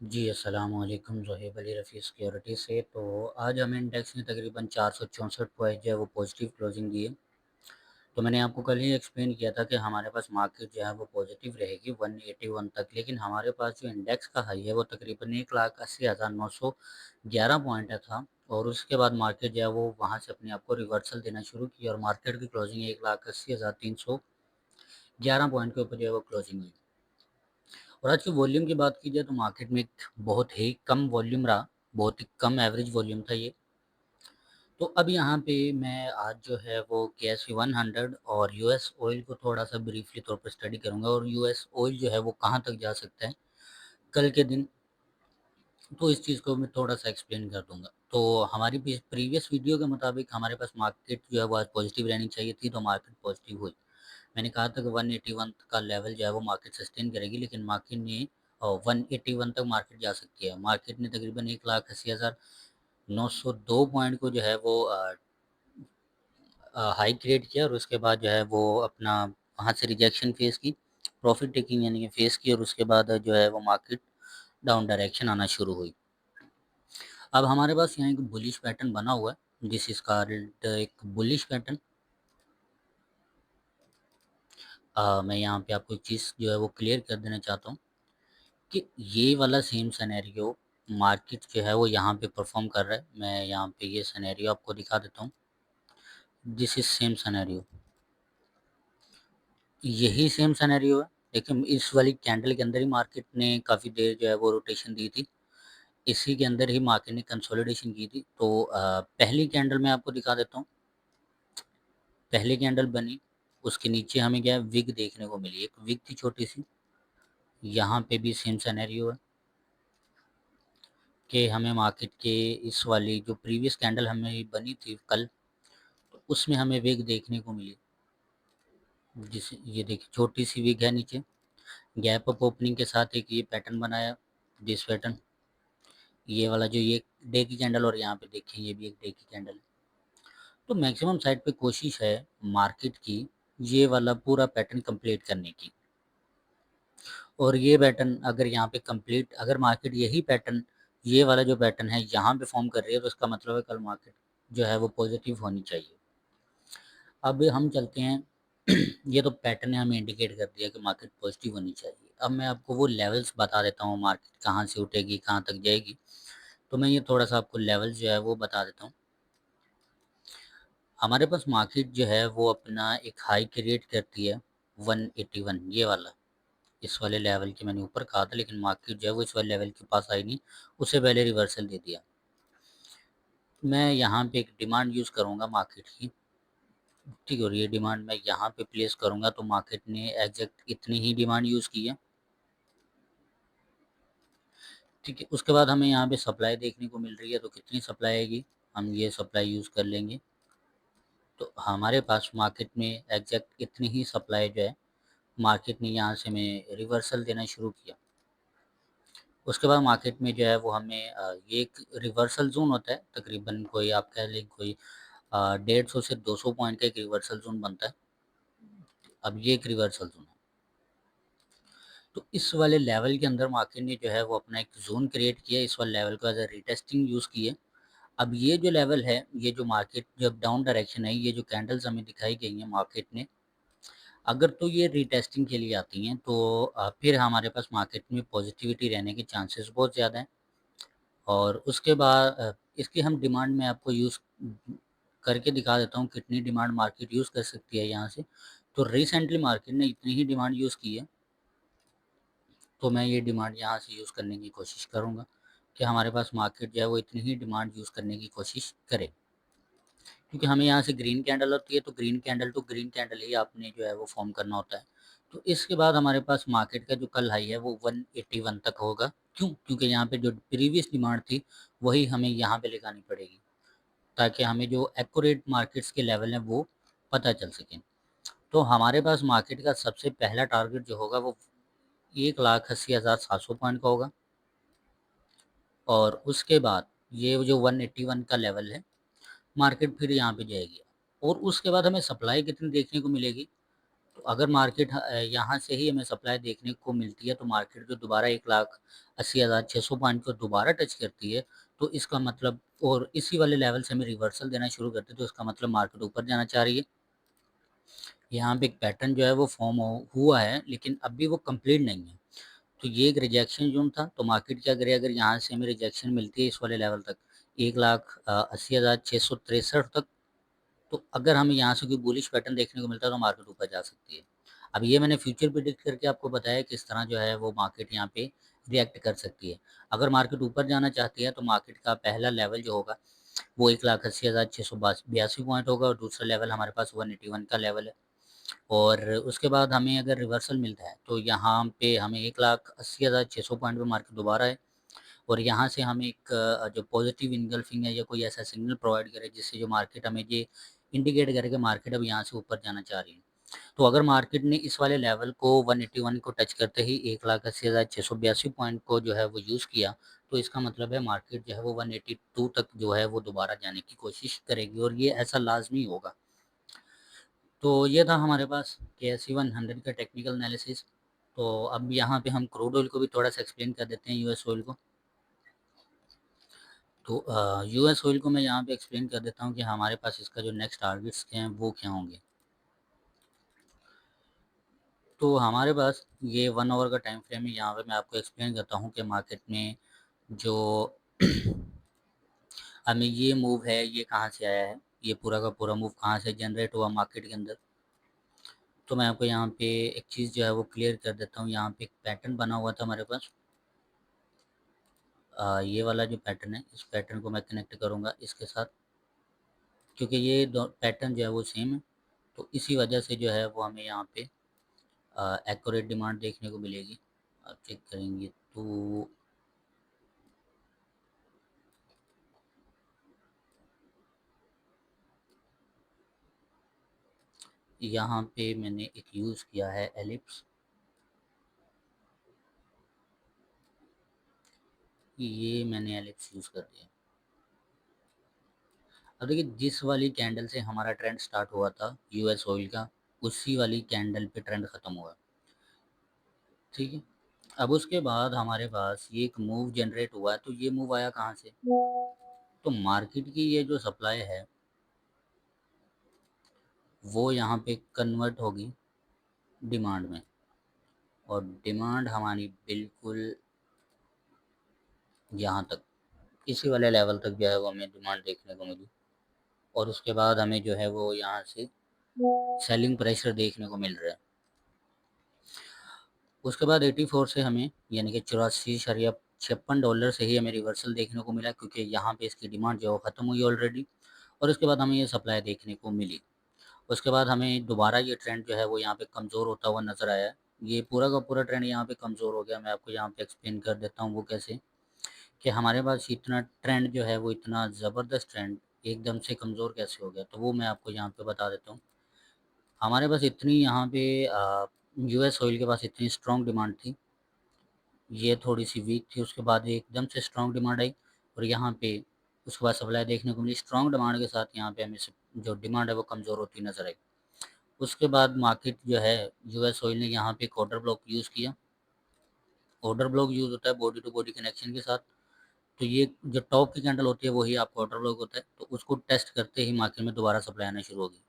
जी, अस्सलाम वालेकुम। ज़ोहेब अली रफ़ी सिक्योरिटी से। तो आज हमें इंडेक्स ने तकरीबन 464 पॉइंट जो है वो पॉजिटिव क्लोजिंग दी है। तो मैंने आपको कल ही एक्सप्लेन किया था कि हमारे पास मार्केट जो है वो पॉजिटिव रहेगी 181 तक, लेकिन हमारे पास जो इंडेक्स का हाई है वो तकरीबन 1,80,911 पॉइंट था। और उसके बाद मार्केट जो है वो वहाँ से अपने आप को रिवर्सल देना शुरू की और मार्केट की क्लोजिंग 1,80,311 पॉइंट के ऊपर जो है वो क्लोजिंग हुई। और आज की वॉल्यूम की बात की जाए तो मार्केट में एक बहुत ही कम वॉल्यूम रहा, बहुत ही कम एवरेज वॉल्यूम था ये। तो अब यहाँ पे मैं आज जो है वो KSV 100 और यूएस ऑयल को थोड़ा सा ब्रीफली तौर पर स्टडी करूँगा और यूएस ऑयल जो है वो कहाँ तक जा सकता है कल के दिन। तो इस चीज़ को मैं थोड़ा सा एक्सप्लेन कर दूंगा। तो हमारी प्रीवियस वीडियो के मुताबिक हमारे पास मार्केट जो है वो आज पॉजिटिव रहनी चाहिए थी, तो मार्केट पॉजिटिव हुई। मैंने कहा था कि 181 का लेवल जो है वो मार्केट सस्टेन करेगी, लेकिन मार्केट ने 181 तक मार्केट जा सकती है। मार्केट ने तकरीबन 1,80,902 पॉइंट को जो है वो हाई क्रिएट किया और उसके बाद जो है वो अपना वहाँ से रिजेक्शन फेस की, प्रॉफिट टेकिंग यानी कि फेस की, और उसके बाद जो है वो मार्केट डाउन डायरेक्शन आना शुरू हुई। अब हमारे पास यहाँ एक बुलिश पैटर्न बना हुआ है, दिस इज कॉल्ड एक बुलिश पैटर्न। मैं यहाँ पे आपको एक चीज़ जो है वो क्लियर कर देना चाहता हूँ कि ये वाला सेम सिनेरियो मार्केट जो है वो यहाँ पे परफॉर्म कर रहा है। मैं यहाँ पे ये सिनेरियो आपको दिखा देता हूँ। दिस इज सेम सिनेरियो, यही सेम सिनेरियो है। देखिए इस वाली कैंडल के अंदर ही मार्केट ने काफ़ी देर जो है वो रोटेशन दी थी, इसी के अंदर ही मार्केट ने कंसोलिडेशन की थी। तो पहली कैंडल मैं आपको दिखा देता हूँ। पहली कैंडल बनी, उसके नीचे हमें क्या है, विग देखने को मिली, एक विग थी छोटी सी। यहाँ पे भी सेम सिनेरियो है कि हमें मार्केट के इस वाली जो प्रीवियस कैंडल हमें बनी थी कल, तो उसमें हमें विग देखने को मिली। जिस ये देखिए छोटी सी विग है नीचे, गैप अप ओपनिंग के साथ एक ये पैटर्न बनाया, दिस पैटर्न, ये वाला जो ये डे की कैंडल, और यहाँ पे देखिए ये भी एक डे की कैंडल है। तो मैक्सिमम साइड पे कोशिश है मार्केट की ये वाला पूरा पैटर्न कंप्लीट करने की। और ये पैटर्न अगर यहाँ पे कंप्लीट, अगर मार्केट यही पैटर्न, ये वाला जो पैटर्न है यहाँ पे फॉर्म कर रही है, तो इसका मतलब है कल मार्केट जो है वो पॉजिटिव होनी चाहिए। अब हम चलते हैं ये तो पैटर्न ने हमें इंडिकेट कर दिया कि मार्केट पॉजिटिव होनी चाहिए। अब मैं आपको वो लेवल्स बता देता हूँ, मार्केट कहाँ से उठेगी कहाँ तक जाएगी। तो मैं ये थोड़ा सा आपको लेवल जो है वो बता देता हूँ। हमारे पास मार्केट जो है वो अपना एक हाई क्रिएट करती है 181, ये वाला, इस वाले लेवल की मैंने ऊपर कहा था, लेकिन मार्केट जो है वो इस वाले लेवल के पास आई नहीं, उससे पहले रिवर्सल दे दिया। मैं यहाँ पे एक डिमांड यूज़ करूँगा मार्केट की, ठीक है, और ये डिमांड मैं यहाँ पे प्लेस करूँगा, तो मार्केट ने एग्जैक्ट इतनी ही डिमांड यूज़ की है, ठीक है। उसके बाद हमें यहाँ पे सप्लाई देखने को मिल रही है, तो कितनी सप्लाई आएगी, हम ये सप्लाई यूज़ कर लेंगे। तो हमारे पास मार्केट में एग्जैक्ट इतनी ही सप्लाई जो है, मार्केट ने यहाँ से हमें रिवर्सल देना शुरू किया। उसके बाद मार्केट में जो है वो हमें ये एक रिवर्सल जोन होता है, तकरीबन कोई आप कह लें कोई 150 से 200 पॉइंट का एक रिवर्सल जोन बनता है। अब ये एक रिवर्सल जोन है, तो इस वाले लेवल के अंदर मार्केट ने जो है वो अपना एक जोन क्रिएट किया, इस वाले लेवल को एज अ रीटेस्टिंग यूज़ किए। अब ये जो लेवल है, ये जो मार्केट जब डाउन डायरेक्शन है, ये जो कैंडल्स हमें दिखाई गई हैं मार्केट ने, अगर तो ये रीटेस्टिंग के लिए आती हैं, तो फिर हमारे पास मार्केट में पॉजिटिविटी रहने के चांसेस बहुत ज़्यादा हैं। और उसके बाद इसकी हम डिमांड में आपको यूज़ करके दिखा देता हूँ कितनी डिमांड मार्केट यूज़ कर सकती है यहाँ से। तो रिसेंटली मार्केट ने इतनी ही डिमांड यूज़ की है, तो मैं ये डिमांड यहाँ से यूज़ करने की कोशिश करूँगा कि हमारे पास मार्केट जो है वो इतनी ही डिमांड यूज़ करने की कोशिश करे, क्योंकि हमें यहाँ से ग्रीन कैंडल होती है, तो green candle to green candle ही आपने जो है वो फॉर्म करना होता है। तो इसके बाद हमारे पास मार्केट का जो कल हाई है वो 181 तक होगा। क्यों? क्योंकि यहाँ पे जो प्रीवियस डिमांड थी वही हमें यहाँ पे लेकर आनी पड़ेगी, ताकि हमें जो एक्यूरेट मार्केट्स के लेवल हैं वो पता चल सकें। तो हमारे पास मार्केट का सबसे पहला टारगेट जो होगा वो 1,80,700 पॉइंट का होगा, और उसके बाद ये जो 181 का लेवल है, मार्केट फिर यहाँ पे जाएगी। और उसके बाद हमें सप्लाई कितनी देखने को मिलेगी, तो अगर मार्केट यहाँ से ही हमें सप्लाई देखने को मिलती है, तो मार्केट जो दोबारा 1,80,600 पॉइंट को दोबारा टच करती है, तो इसका मतलब और इसी वाले लेवल से हमें रिवर्सल देना शुरू करते हैं, तो इसका मतलब मार्केट ऊपर जाना चाह रही है। यहाँ पे एक पैटर्न जो है वो फॉर्म हुआ है, लेकिन अभी वो कंप्लीट नहीं है। तो ये एक रिजेक्शन जोन था, तो मार्केट क्या करे, अगर यहाँ से हमें रिजेक्शन मिलती है इस वाले लेवल तक 1,80,663 तक, तो अगर हमें यहाँ से कोई बुलिश पैटर्न देखने को मिलता है तो मार्केट ऊपर जा सकती है। अब ये मैंने फ्यूचर प्रिडिक्ट करके आपको बताया किस तरह जो है वो मार्केट यहाँ पे रिएक्ट कर सकती है। अगर मार्केट ऊपर जाना चाहती है तो मार्केट का पहला लेवल जो होगा वो 1,80,682 पॉइंट होगा, और दूसरा लेवल हमारे पास 181 का लेवल है। और उसके बाद हमें अगर रिवर्सल मिलता है तो यहाँ पे हमें 1,80,600 पॉइंट पे मार्केट दोबारा है, और यहाँ से हमें एक जो पॉजिटिव इनगल्फिंग है या कोई ऐसा सिग्नल प्रोवाइड करे जिससे जो मार्केट हमें ये इंडिकेट करे कि मार्केट अब यहाँ से ऊपर जाना चाह रही है। तो अगर मार्केट ने इस वाले लेवल को 181 को टच करते ही 1,80,682 पॉइंट को जो है वो यूज़ किया, तो इसका मतलब है मार्केट जो है वो 182 तक जो है वो दोबारा जाने की कोशिश करेगी, और ये ऐसा लाजमी होगा। तो ये था हमारे पास KSE 100 का टेक्निकल एनालिसिस। तो अब यहाँ पे हम क्रूड ऑयल को भी थोड़ा सा एक्सप्लेन कर देते हैं, यूएस ऑयल को। तो यूएस ऑयल को मैं यहाँ पे एक्सप्लेन कर देता हूँ कि हमारे पास इसका जो नेक्स्ट टारगेट्स क्या हैं वो क्या होंगे। तो हमारे पास ये 1 आवर का टाइम फ्रेम है, यहाँ पे मैं आपको एक्सप्लेन करता हूँ कि मार्केट में जो हमें ये मूव है ये कहाँ से आया है, ये पूरा का पूरा मूव कहाँ से जनरेट हुआ मार्केट के अंदर। तो मैं आपको यहाँ पे एक चीज़ जो है वो क्लियर कर देता हूँ। यहाँ पे एक पैटर्न बना हुआ था हमारे पास, ये वाला जो पैटर्न है, इस पैटर्न को मैं कनेक्ट करूँगा इसके साथ, क्योंकि ये दो पैटर्न जो है वो सेम है। तो इसी वजह से जो है वो हमें यहाँ पे एक्यूरेट डिमांड देखने को मिलेगी। आप चेक करेंगे तो यहाँ पे मैंने एक यूज़ किया है एलिप्स। ये मैंने एलिप्स यूज़ कर दिया। अब देखिए, जिस वाली कैंडल से हमारा ट्रेंड स्टार्ट हुआ था यूएस ऑयल का, उसी वाली कैंडल पे ट्रेंड ख़त्म हुआ। ठीक है। अब उसके बाद हमारे पास ये एक मूव जनरेट हुआ है, तो ये मूव आया कहाँ से? तो मार्केट की ये जो सप्लाई है वो यहाँ पे कन्वर्ट होगी डिमांड में, और डिमांड हमारी बिल्कुल यहाँ तक, इसी वाले लेवल तक जो है वो हमें डिमांड देखने को मिली, और उसके बाद हमें जो है वो यहाँ से सेलिंग प्रेशर देखने को मिल रहा है। उसके बाद 84 से हमें यानी कि 84.56 डॉलर से ही हमें रिवर्सल देखने को मिला, क्योंकि यहाँ पे इसकी डिमांड जो है ख़त्म हुई ऑलरेडी, और उसके बाद हमें ये सप्लाई देखने को मिली। उसके बाद हमें दोबारा ये ट्रेंड जो है वो यहाँ पे कमज़ोर होता हुआ नज़र आया है। ये पूरा का पूरा ट्रेंड यहाँ पे कमज़ोर हो गया। मैं आपको यहाँ पे एक्सप्लेन कर देता हूँ वो कैसे, कि हमारे पास इतना ट्रेंड जो है वो इतना ज़बरदस्त ट्रेंड एकदम से कमज़ोर कैसे हो गया, तो वो मैं आपको यहाँ पे बता देता हूँ। हमारे पास इतनी यहाँ पे यूएस ऑयल के पास इतनी स्ट्रॉन्ग डिमांड थी, ये थोड़ी सी वीक थी, उसके बाद ये एकदम से स्ट्रॉन्ग डिमांड आई, और यहाँ पे उसके बाद सप्लाई देखने को मिली। स्ट्रॉन्ग डिमांड के साथ यहाँ पे हमें जो डिमांड है वो कमज़ोर होती नज़र आई। उसके बाद मार्केट जो है यूएस ऑयल ने यहाँ पे एक ऑर्डर ब्लॉक यूज़ किया। ऑर्डर ब्लॉक यूज़ होता है बॉडी टू बॉडी कनेक्शन के साथ। तो ये जो टॉप की कैंडल होती है वही आपका ऑर्डर ब्लॉक होता है, तो उसको टेस्ट करते ही मार्केट में दोबारा सप्लाई आना शुरू होगी।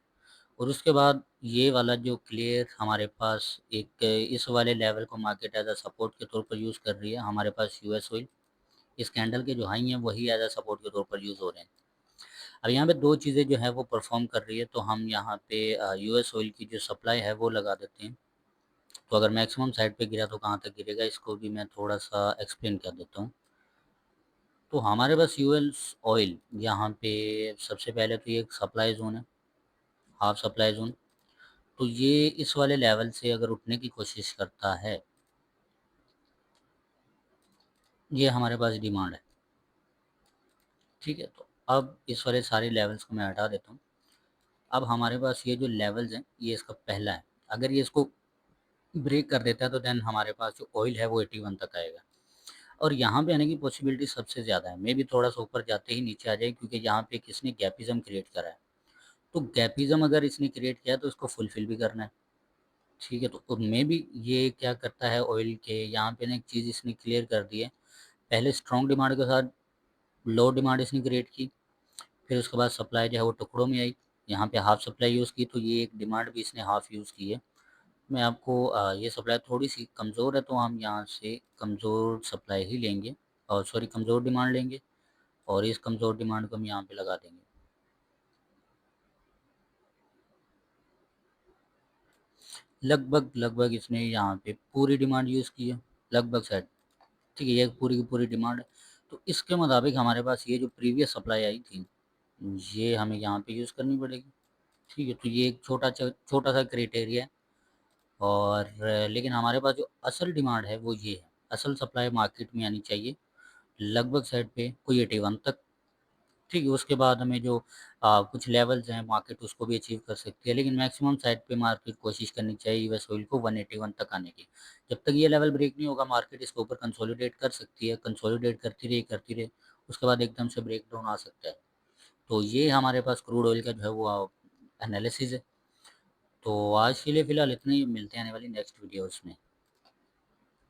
और उसके बाद ये वाला जो क्लियर हमारे पास एक इस वाले लेवल को मार्केट एज अ सपोर्ट के तौर पर यूज़ कर रही है। हमारे पास यूएस ऑयल इस कैंडल के जो हाई हैं वही एज अ सपोर्ट के तौर पर यूज़ हो रहे हैं। अब यहाँ पे दो चीज़ें जो है वो परफॉर्म कर रही है, तो हम यहाँ पे यूएस ऑयल की जो सप्लाई है वो लगा देते हैं। तो अगर मैक्सिमम साइड पे गिरा तो कहाँ तक गिरेगा, इसको भी मैं थोड़ा सा एक्सप्लेन कर देता हूँ। तो हमारे पास यूएस ऑयल यहाँ पे सबसे पहले तो ये एक सप्लाई ज़ोन है, हाफ सप्लाई ज़ोन। तो ये इस वाले लेवल से अगर उठने की कोशिश करता है, ये हमारे पास डिमांड है। ठीक है, तो अब इस वाले सारे लेवल्स को मैं हटा देता हूँ। अब हमारे पास ये जो लेवल्स हैं ये इसका पहला है। अगर ये इसको ब्रेक कर देता है तो देन हमारे पास जो ऑयल है वो 81 तक आएगा, और यहाँ पे आने की पॉसिबिलिटी सबसे ज़्यादा है। मे भी थोड़ा सा ऊपर जाते ही नीचे आ जाए, क्योंकि यहाँ पे किसने गैपिज्म क्रिएट करा है। तो गैपिज्म अगर इसने क्रिएट किया तो इसको फुलफिल भी करना है। ठीक है, तो उनमें भी ये क्या करता है ऑयल के, यहाँ पे ना एक चीज़ इसने क्लियर कर दी है। पहले स्ट्रॉन्ग डिमांड के साथ लो डिमांड इसने क्रिएट की, फिर उसके बाद सप्लाई जो है वो टुकड़ों में आई। यहाँ पे हाफ सप्लाई यूज़ की, तो ये एक डिमांड भी इसने हाफ यूज़ की है। मैं आपको ये सप्लाई थोड़ी सी कमज़ोर है, तो हम यहाँ से कमज़ोर सप्लाई ही लेंगे, और सॉरी कमज़ोर डिमांड लेंगे, और इस कमज़ोर डिमांड को हम यहाँ पे लगा देंगे। लगभग लगभग इसने यहाँ पे पूरी डिमांड यूज़ की है, लगभग शायद। ठीक है, ये पूरी की पूरी डिमांड है। तो इसके मुताबिक हमारे पास ये जो प्रीवियस सप्लाई आई थी, ये हमें यहाँ पे यूज़ करनी पड़ेगी। ठीक है, तो ये एक छोटा सा क्राइटेरिया है। और लेकिन हमारे पास जो असल डिमांड है वो ये है, असल सप्लाई मार्केट में आनी चाहिए लगभग साइड पे कोई 81 तक। ठीक है, उसके बाद हमें जो कुछ लेवल्स हैं मार्केट उसको भी अचीव कर सकती है, लेकिन मैक्सिमम साइड पे मार्केट कोशिश करनी चाहिए यूएस ऑयल को 181 तक आने की। जब तक ये लेवल ब्रेक नहीं होगा, मार्केट इसके ऊपर कंसोलिडेट कर सकती है, कंसोलिडेट करती रहे, उसके बाद एकदम से ब्रेक डाउन आ सकता है। तो ये हमारे पास क्रूड ऑयल का जो है वो एनालिसिस है। तो आज के लिए फ़िलहाल इतना ही, मिलते हैं आने वाली नेक्स्ट वीडियोज़ में।